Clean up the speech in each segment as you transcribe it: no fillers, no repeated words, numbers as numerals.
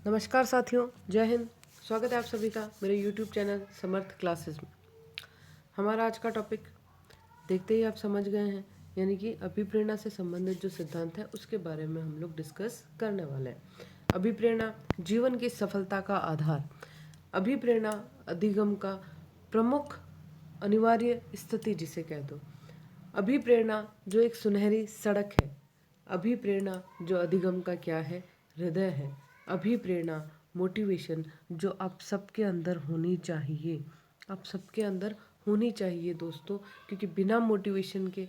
नमस्कार साथियों, जय हिंद। स्वागत है आप सभी का मेरे YouTube चैनल समर्थ क्लासेस में। हमारा आज का टॉपिक देखते ही आप समझ गए हैं, यानी कि अभिप्रेरणा से संबंधित जो सिद्धांत है उसके बारे में हम लोग डिस्कस करने वाले हैं। अभिप्रेरणा जीवन की सफलता का आधार। अभिप्रेरणा अधिगम का प्रमुख अनिवार्य स्थिति जिसे कह दो। अभिप्रेरणा जो एक सुनहरी सड़क है। अभिप्रेरणा जो अधिगम का क्या है, हृदय है। अभिप्रेरणा मोटिवेशन जो आप सबके अंदर होनी चाहिए, आप सबके अंदर होनी चाहिए दोस्तों, क्योंकि बिना मोटिवेशन के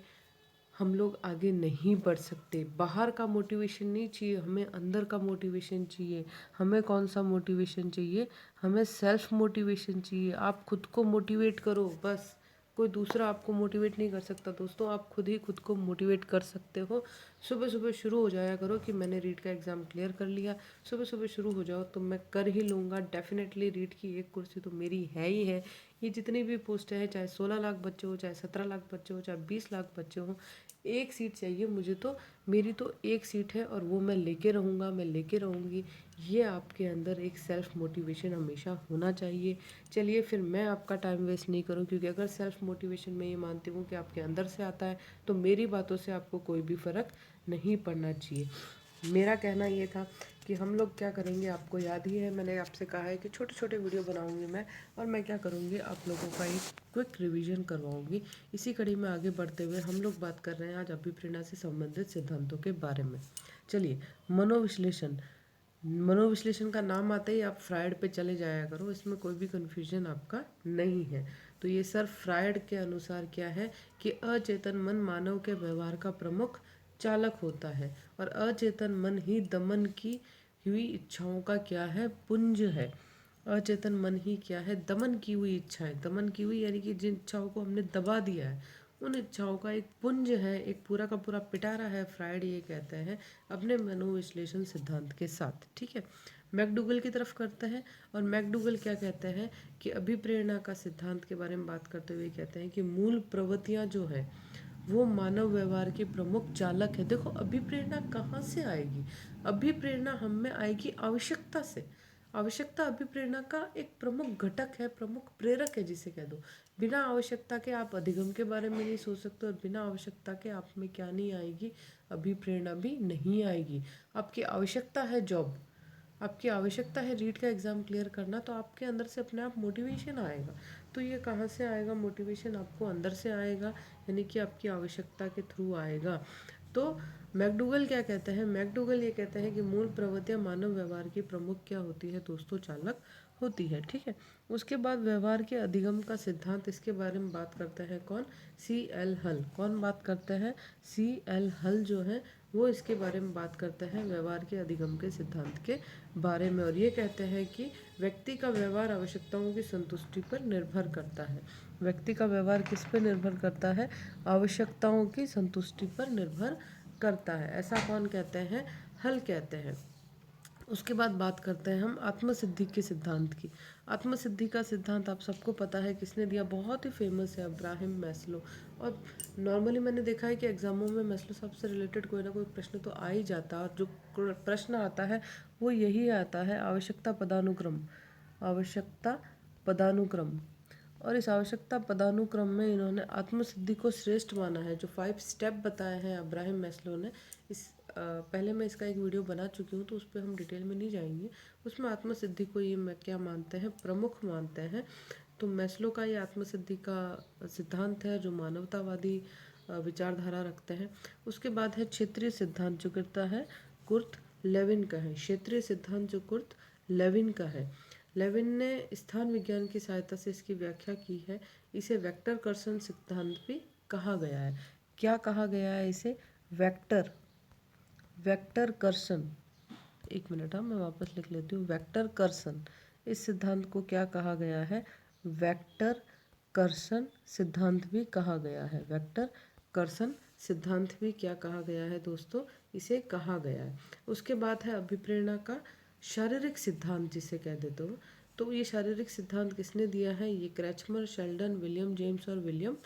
हम लोग आगे नहीं बढ़ सकते। बाहर का मोटिवेशन नहीं चाहिए, हमें अंदर का मोटिवेशन चाहिए। हमें कौन सा मोटिवेशन चाहिए? हमें सेल्फ मोटिवेशन चाहिए। आप खुद को मोटिवेट करो, बस कोई दूसरा आपको मोटिवेट नहीं कर सकता दोस्तों, आप खुद ही खुद को मोटिवेट कर सकते हो। सुबह सुबह शुरू हो जाया करो कि मैंने रीट का एग्ज़ाम क्लियर कर लिया। सुबह सुबह शुरू हो जाओ तो मैं कर ही लूँगा डेफिनेटली। रीट की एक कुर्सी तो मेरी है ही है। ये जितनी भी पोस्ट है, चाहे 16 लाख बच्चे हो, चाहे 17 लाख बच्चे हो, चाहे 20 लाख बच्चे हो, एक सीट चाहिए मुझे। तो मेरी तो एक सीट है और वो मैं लेके रहूँगा, मैं लेके रहूँगी। ये आपके अंदर एक सेल्फ मोटिवेशन हमेशा होना चाहिए। चलिए फिर मैं आपका टाइम वेस्ट नहीं करूँ, क्योंकि अगर सेल्फ मोटिवेशन मैं ये मानती हूँ कि आपके अंदर से आता है तो मेरी बातों से आपको कोई भी फ़र्क नहीं पड़ना चाहिए। मेरा कहना ये था कि हम लोग क्या करेंगे, आपको याद ही है मैंने आपसे कहा है कि छोटे छोटे वीडियो बनाऊंगी मैं, और मैं क्या करूँगी, आप लोगों का एक क्विक रिवीजन करवाऊंगी। इसी कड़ी में आगे बढ़ते हुए हम लोग बात कर रहे हैं आज अभिप्रेरणा से संबंधित सिद्धांतों के बारे में। चलिए, मनोविश्लेषण। मनोविश्लेषण का नाम आते ही आप फ्रायड पे चले जाया करो, इसमें कोई भी कन्फ्यूजन आपका नहीं है। तो ये सर फ्रायड के अनुसार क्या है कि अचेतन मन मानव के व्यवहार का प्रमुख चालक होता है, और अचेतन मन ही दमन की हुई इच्छाओं का क्या है, पुंज है। अचेतन मन ही क्या है, दमन की हुई इच्छाएं। दमन की हुई यानी कि जिन इच्छाओं को हमने दबा दिया है, उन इच्छाओं का एक पुंज है, एक पूरा का पूरा पिटारा है, फ्रायड ये कहते हैं अपने मनोविश्लेषण सिद्धांत के साथ। ठीक है, मैकडूगल की तरफ करते हैं, और मैकडूगल क्या कहते हैं कि अभिप्रेरणा का सिद्धांत के बारे में बात करते हुए कहते हैं कि मूल प्रवृत्तियां जो है वो मानव व्यवहार की प्रमुख चालक है। देखो, अभिप्रेरणा कहाँ से आएगी? अभिप्रेरणा हम में आएगी आवश्यकता से। आवश्यकता अभिप्रेरणा का एक प्रमुख घटक है, प्रमुख प्रेरक है जिसे कह दो। बिना आवश्यकता के आप अधिगम के बारे में नहीं सोच सकते, और बिना आवश्यकता के आप में क्या नहीं आएगी, अभिप्रेरणा भी नहीं आएगी। आपकी आवश्यकता है जॉब, आपकी आवश्यकता है रीट का एग्ज़ाम क्लियर करना, तो आपके अंदर से अपने आप मोटिवेशन आएगा। तो ये कहाँ से आएगा मोटिवेशन? आपको अंदर से आएगा, यानी कि आपकी आवश्यकता के थ्रू आएगा। तो मैकडूगल क्या कहते हैं? मैकडूगल ये कहते हैं कि मूल प्रवृत्तियाँ मानव व्यवहार की प्रमुख क्या होती है दोस्तों, चालक होती है। ठीक है, उसके बाद व्यवहार के अधिगम का सिद्धांत, इसके बारे में बात करते हैं कौन? C.L. हल। कौन बात करते हैं? C.L. हल जो है वो इसके बारे में बात करते हैं व्यवहार के अधिगम के सिद्धांत के बारे में, और ये कहते हैं कि व्यक्ति का व्यवहार आवश्यकताओं की संतुष्टि पर निर्भर करता है। व्यक्ति का व्यवहार किस पर निर्भर करता है? आवश्यकताओं की संतुष्टि पर निर्भर करता है। ऐसा कौन कहते हैं? हल कहते हैं। उसके बाद बात करते हैं हम आत्मसिद्धि के सिद्धांत की। आत्मसिद्धि का सिद्धांत आप सबको पता है किसने दिया, बहुत ही फेमस है, अब्राहम मैस्लो। और नॉर्मली मैंने देखा है कि एग्जामों में मैस्लो साहब से रिलेटेड कोई ना कोई प्रश्न तो आ ही जाता है, और जो प्रश्न आता है वो यही आता है, आवश्यकता पदानुक्रम। आवश्यकता पदानुक्रम। और इस आवश्यकता पदानुक्रम में इन्होंने आत्मसिद्धि को श्रेष्ठ माना है। जो 5 स्टेप बताए हैं अब्राहम मैस्लो ने, इस पहले मैं इसका एक वीडियो बना चुकी हूँ, तो उस पर हम डिटेल में नहीं जाएंगे। उसमें आत्मसिद्धि को ये मैं क्या मानते हैं, प्रमुख मानते हैं। तो मैस्लो का ये आत्मसिद्धि का सिद्धांत है जो मानवतावादी विचारधारा रखते हैं। उसके बाद है क्षेत्रीय सिद्धांत, जो करता है कुर्ट लेविन का है। क्षेत्रीय सिद्धांत जो कुर्ट लेविन का है। लेविन ने स्थान विज्ञान की सहायता से इसकी व्याख्या की है। इसे वेक्टर कर्षण सिद्धांत भी कहा गया है। क्या कहा गया है इसे? वेक्टर, वेक्टर कर्षण। एक मिनट, हाँ मैं वापस लिख लेती हूँ। वेक्टर कर्षण, इस सिद्धांत को क्या कहा गया है? वेक्टर कर्षण सिद्धांत भी कहा गया है। वेक्टर कर्षण सिद्धांत भी क्या कहा गया है दोस्तों? इसे कहा गया है। उसके बाद है अभिप्रेरणा का शारीरिक सिद्धांत जिसे कह देते हो। तो ये शारीरिक सिद्धांत किसने दिया है? ये क्रैचमर, शेल्डन, विलियम जेम्स और विलियम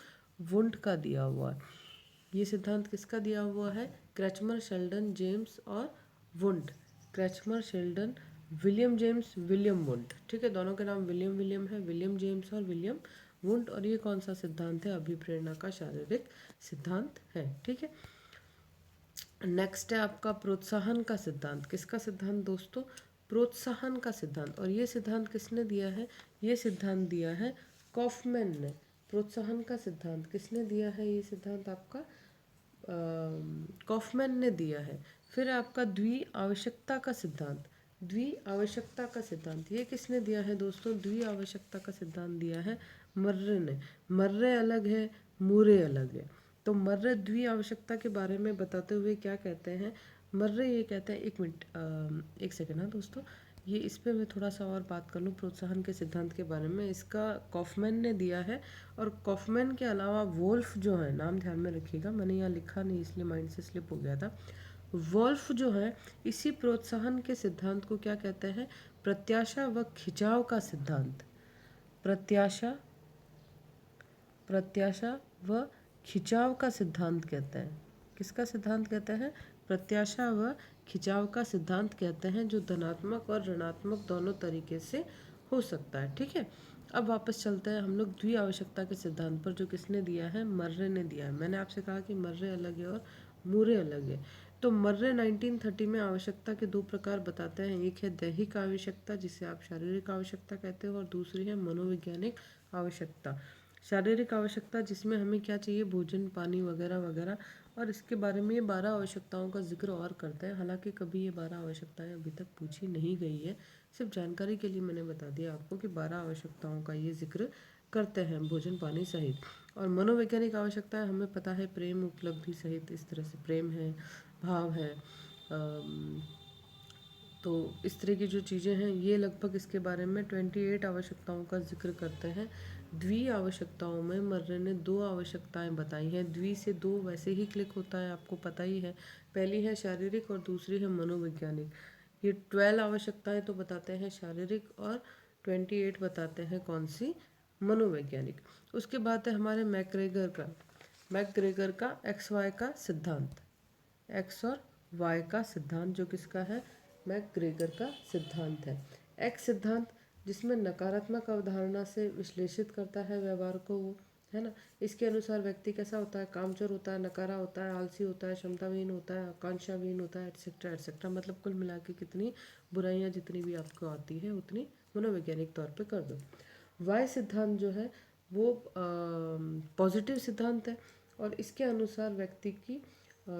वुंड का दिया हुआ है। ये सिद्धांत किसका दिया हुआ है? क्रैचमर, शेल्डन, जेम्स और Wundt. Kretschmer, Sheldon, William James William Wundt. ठीक है, दोनों के नाम विलियम विलियम है, विलियम जेम्स और विलियम वुंट। और ये कौन सा सिद्धांत है? अभिप्रेरणा का शारीरिक सिद्धांत है। ठीक है, नेक्स्ट है आपका प्रोत्साहन का सिद्धांत। किसका सिद्धांत दोस्तों? प्रोत्साहन का सिद्धांत। और ये सिद्धांत किसने दिया है? ये सिद्धांत दिया है कॉफमैन ने। प्रोत्साहन का सिद्धांत किसने दिया है? ये सिद्धांत आपका कॉफमैन ने दिया है। फिर आपका द्वि आवश्यकता का सिद्धांत। द्वि आवश्यकता का सिद्धांत ये किसने दिया है दोस्तों? द्वि आवश्यकता का सिद्धांत दिया है मर्रे ने। मर्रे अलग है, मूरे अलग है। तो मर्रे द्वि आवश्यकता के बारे में बताते हुए क्या कहते हैं? मर्रे ये कहते हैं, एक मिनट, एक सेकेंड हाँ दोस्तों, ये इस पे मैं थोड़ा सा और बात कर लूँ प्रोत्साहन के सिद्धांत के बारे में। इसका कॉफमैन ने दिया है, और कॉफमैन के अलावा वोल्फ जो है, नाम ध्यान में रखिएगा, मैंने यहाँ लिखा नहीं इसलिए माइंड से स्लिप हो गया था। वोल्फ जो है इसी प्रोत्साहन के सिद्धांत को क्या कहते हैं? प्रत्याशा व खिंचाव का सिद्धांत। प्रत्याशा प्रत्याशा व खिंचाव का सिद्धांत कहते हैं। किसका सिद्धांत कहते हैं? प्रत्याशा व खिंचाव का सिद्धांत कहते हैं, जो धनात्मक और ऋणात्मक दोनों तरीके से हो सकता है। ठीक है, अब वापस चलते हैं हम लोग द्वि आवश्यकता के सिद्धांत पर, जो किसने दिया है? मर्रे ने दिया है। मैंने आपसे कहा कि मर्रे अलग है और मूरे अलग है। तो मर्रे 1930 में आवश्यकता के दो प्रकार बताते हैं। एक है दैहिक आवश्यकता, जिसे आप शारीरिक आवश्यकता कहते हो, और दूसरी है मनोवैज्ञानिक आवश्यकता। शारीरिक आवश्यकता जिसमें हमें क्या चाहिए? भोजन, पानी वगैरह वगैरह। और इसके बारे में ये 12 आवश्यकताओं का जिक्र और करते हैं। हालांकि कभी ये 12 आवश्यकताएं अभी तक पूछी नहीं गई है, सिर्फ जानकारी के लिए मैंने बता दिया आपको कि 12 आवश्यकताओं का ये जिक्र करते हैं, भोजन पानी सहित। और मनोवैज्ञानिक आवश्यकताएं हमें पता है, प्रेम, उपलब्धि सहित, इस तरह से प्रेम है, भाव है, तो इस तरह की जो चीज़ें हैं ये लगभग इसके बारे में 28 आवश्यकताओं का जिक्र करते हैं। द्वि आवश्यकताओं में मर्रे ने 2 आवश्यकताएं बताई हैं। द्वि से 2 वैसे ही क्लिक होता है, आपको पता ही है। पहली है शारीरिक और दूसरी है मनोवैज्ञानिक। ये 12 आवश्यकताएं तो बताते हैं शारीरिक, और 28 बताते हैं कौन सी? मनोवैज्ञानिक। उसके बाद है हमारे मैकग्रेगर का एक्स वाई का सिद्धांत। एक्स और वाई का सिद्धांत जो किसका है? मैकग्रेगर का सिद्धांत है। एक्स सिद्धांत जिसमें नकारात्मक अवधारणा से विश्लेषित करता है व्यवहार को वो, है ना। इसके अनुसार व्यक्ति कैसा होता है? कामचोर होता है, नकारा होता है, आलसी होता है, क्षमताविहीन होता है, आकांक्षाविहीन होता है, एटसेट्रा एटसेट्रा। मतलब कुल मिला के कितनी बुराइयां जितनी भी आपको आती है उतनी मनोवैज्ञानिक तौर पे कर दो। वाई सिद्धांत जो है वो पॉजिटिव सिद्धांत है, और इसके अनुसार व्यक्ति की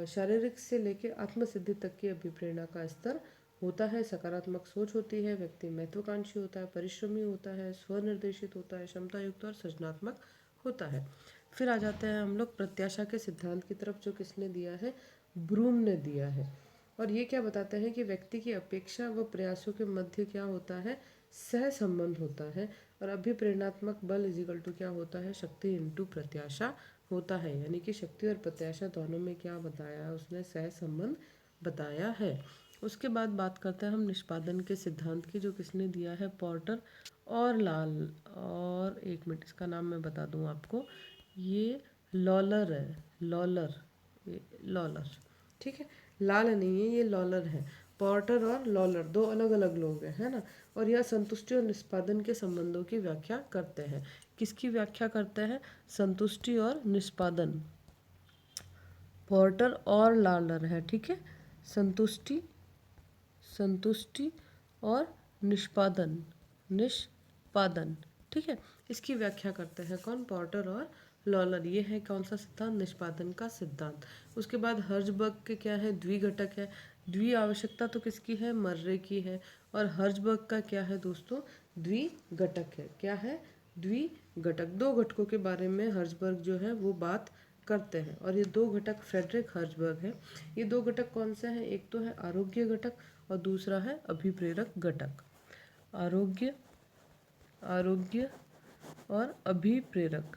शारीरिक से लेकर आत्मसिद्धि तक की अभिप्रेरणा का स्तर होता है। सकारात्मक सोच होती है, व्यक्ति महत्वाकांक्षी होता है, परिश्रमी होता है, स्वनिर्देशित होता है, क्षमता युक्त और सृजनात्मक होता है। फिर आ जाते हैं हम लोग प्रत्याशा के सिद्धांत की तरफ, जो किसने दिया है? ब्रूम ने दिया है। और ये क्या बताते हैं कि व्यक्ति की अपेक्षा व प्रयासों के मध्य क्या होता है? सह संबंध होता है। और अभिप्रेरणात्मक बल इजिकल टू क्या होता है? शक्ति इंटू प्रत्याशा होता है। यानी कि शक्ति और प्रत्याशा दोनों में क्या बताया है उसने? सह संबंध बताया है। उसके बाद बात करते हैं हम निष्पादन के सिद्धांत की, जो किसने दिया है? पोर्टर और लाल। और एक मिनट, इसका नाम मैं बता दूं आपको, ये लॉलर है, लॉलर, ये लॉलर। ठीक है, लाल नहीं है, ये लॉलर है। पोर्टर और लॉलर दो अलग अलग लोग हैं, है ना। और यह संतुष्टि और निष्पादन के संबंधों की व्याख्या करते हैं। किसकी व्याख्या करते हैं? संतुष्टि और निष्पादन। पोर्टर और लॉलर है, ठीक है। संतुष्टि संतुष्टि और निष्पादन, निष्पादन, ठीक है। इसकी व्याख्या करते हैं कौन? पोर्टर और लॉलर। ये है कौन सा सिद्धांत? निष्पादन का सिद्धांत। उसके बाद हर्जबर्ग के क्या है? द्विघटक है। द्वि आवश्यकता तो किसकी है? मर्रे की है। और हर्जबर्ग का क्या है दोस्तों? द्विघटक है। क्या है? द्विघटक। दो घटकों के बारे में हर्जबर्ग जो है वो बात करते हैं, और ये दो घटक फ्रेडरिक हर्जबर्ग है। ये दो घटक कौन से हैं? एक तो है आरोग्य घटक और दूसरा है अभिप्रेरक घटक। आरोग्य आरोग्य और अभिप्रेरक,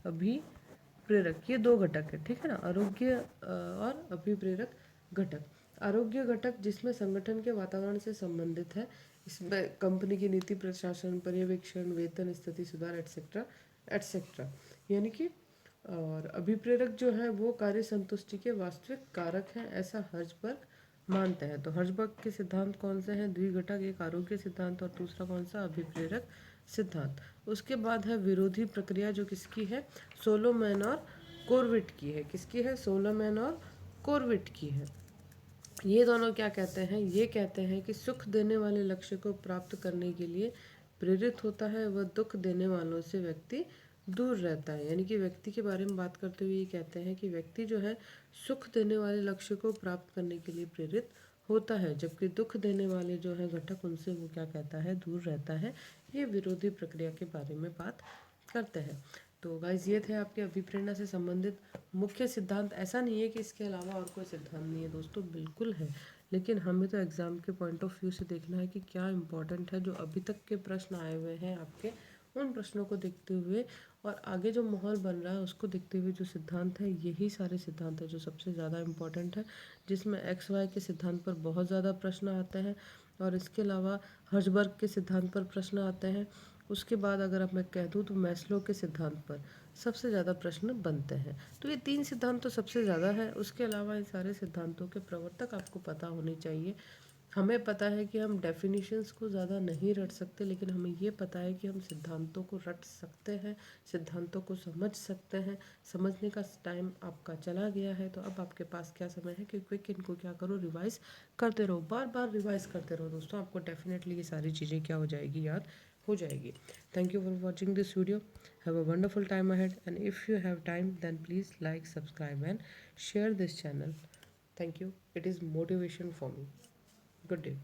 अभिप्रेरक, ये दो घटक है, ठीक है ना। आरोग्य और अभिप्रेरक घटक। आरोग्य घटक जिसमें संगठन के वातावरण से संबंधित है। इसमें कंपनी की नीति, प्रशासन, पर्यवेक्षण, वेतन, स्थिति सुधार, एटसेट्रा एटसेट्रा। यानी कि और अभिप्रेरक जो है वो कार्य संतुष्टि के वास्तविक कारक हैं, ऐसा हर्जबर्ग मानते हैं। तो हर्जबर्ग के सिद्धांत कौन से हैं? द्विघटक, एक आरोग्य सिद्धांत, और दूसरा कौन सा? अभिप्रेरक सिद्धांत। उसके बाद है विरोधी प्रक्रिया, जो किसकी है? सोलोमैन और कोरविट की है। किसकी है? सोलोमैन और कोरविट की है। ये दोनों क्या कहते हैं? ये कहते हैं कि सुख देने वाले लक्ष्य को प्राप्त करने के लिए प्रेरित होता है, वह दुख देने वालों से व्यक्ति दूर रहता है। यानी कि व्यक्ति के बारे में बात करते हुए ये कहते हैं कि व्यक्ति जो है सुख देने वाले लक्ष्य को प्राप्त करने के लिए प्रेरित होता है, जबकि दुख देने वाले जो है घटक, उनसे वो क्या कहता है? दूर रहता है। ये विरोधी प्रक्रिया के बारे में बात करते हैं। तो गाइज ये थे आपके अभिप्रेरणा से संबंधित मुख्य सिद्धांत। ऐसा नहीं है कि इसके अलावा और कोई सिद्धांत नहीं है दोस्तों, बिल्कुल है, लेकिन हमें तो एग्ज़ाम के पॉइंट ऑफ व्यू से देखना है कि क्या इम्पोर्टेंट है। जो अभी तक के प्रश्न आए हुए हैं आपके, उन प्रश्नों को देखते हुए और आगे जो माहौल बन रहा है उसको देखते हुए जो सिद्धांत है, यही सारे सिद्धांत है जो सबसे ज़्यादा इम्पोर्टेंट है, जिसमें एक्स वाई के सिद्धांत पर बहुत ज़्यादा प्रश्न आते हैं, और इसके अलावा हर्जबर्ग के सिद्धांत पर प्रश्न आते हैं। उसके बाद अगर अब मैं कह दूँ तो मैस्लो के सिद्धांत पर सबसे ज़्यादा प्रश्न बनते हैं। तो ये 3 सिद्धांत तो सबसे ज़्यादा है। उसके अलावा इन सारे सिद्धांतों के प्रवर्तक आपको पता होने चाहिए। हमें पता है कि हम डेफिनेशंस को ज़्यादा नहीं रट सकते, लेकिन हमें ये पता है कि हम सिद्धांतों को रट सकते हैं, सिद्धांतों को समझ सकते हैं। समझने का टाइम आपका चला गया है, तो अब आपके पास क्या समय है कि क्विक इनको क्या करो? रिवाइज करते रहो, बार बार रिवाइज करते रहो दोस्तों। आपको डेफिनेटली ये सारी चीज़ें क्या हो जाएगी? याद हो जाएगी। Thank you for watching this video. Have a wonderful time ahead, and if you have time, then please like, subscribe and share this channel. Thank you. It is motivation for me. Good day.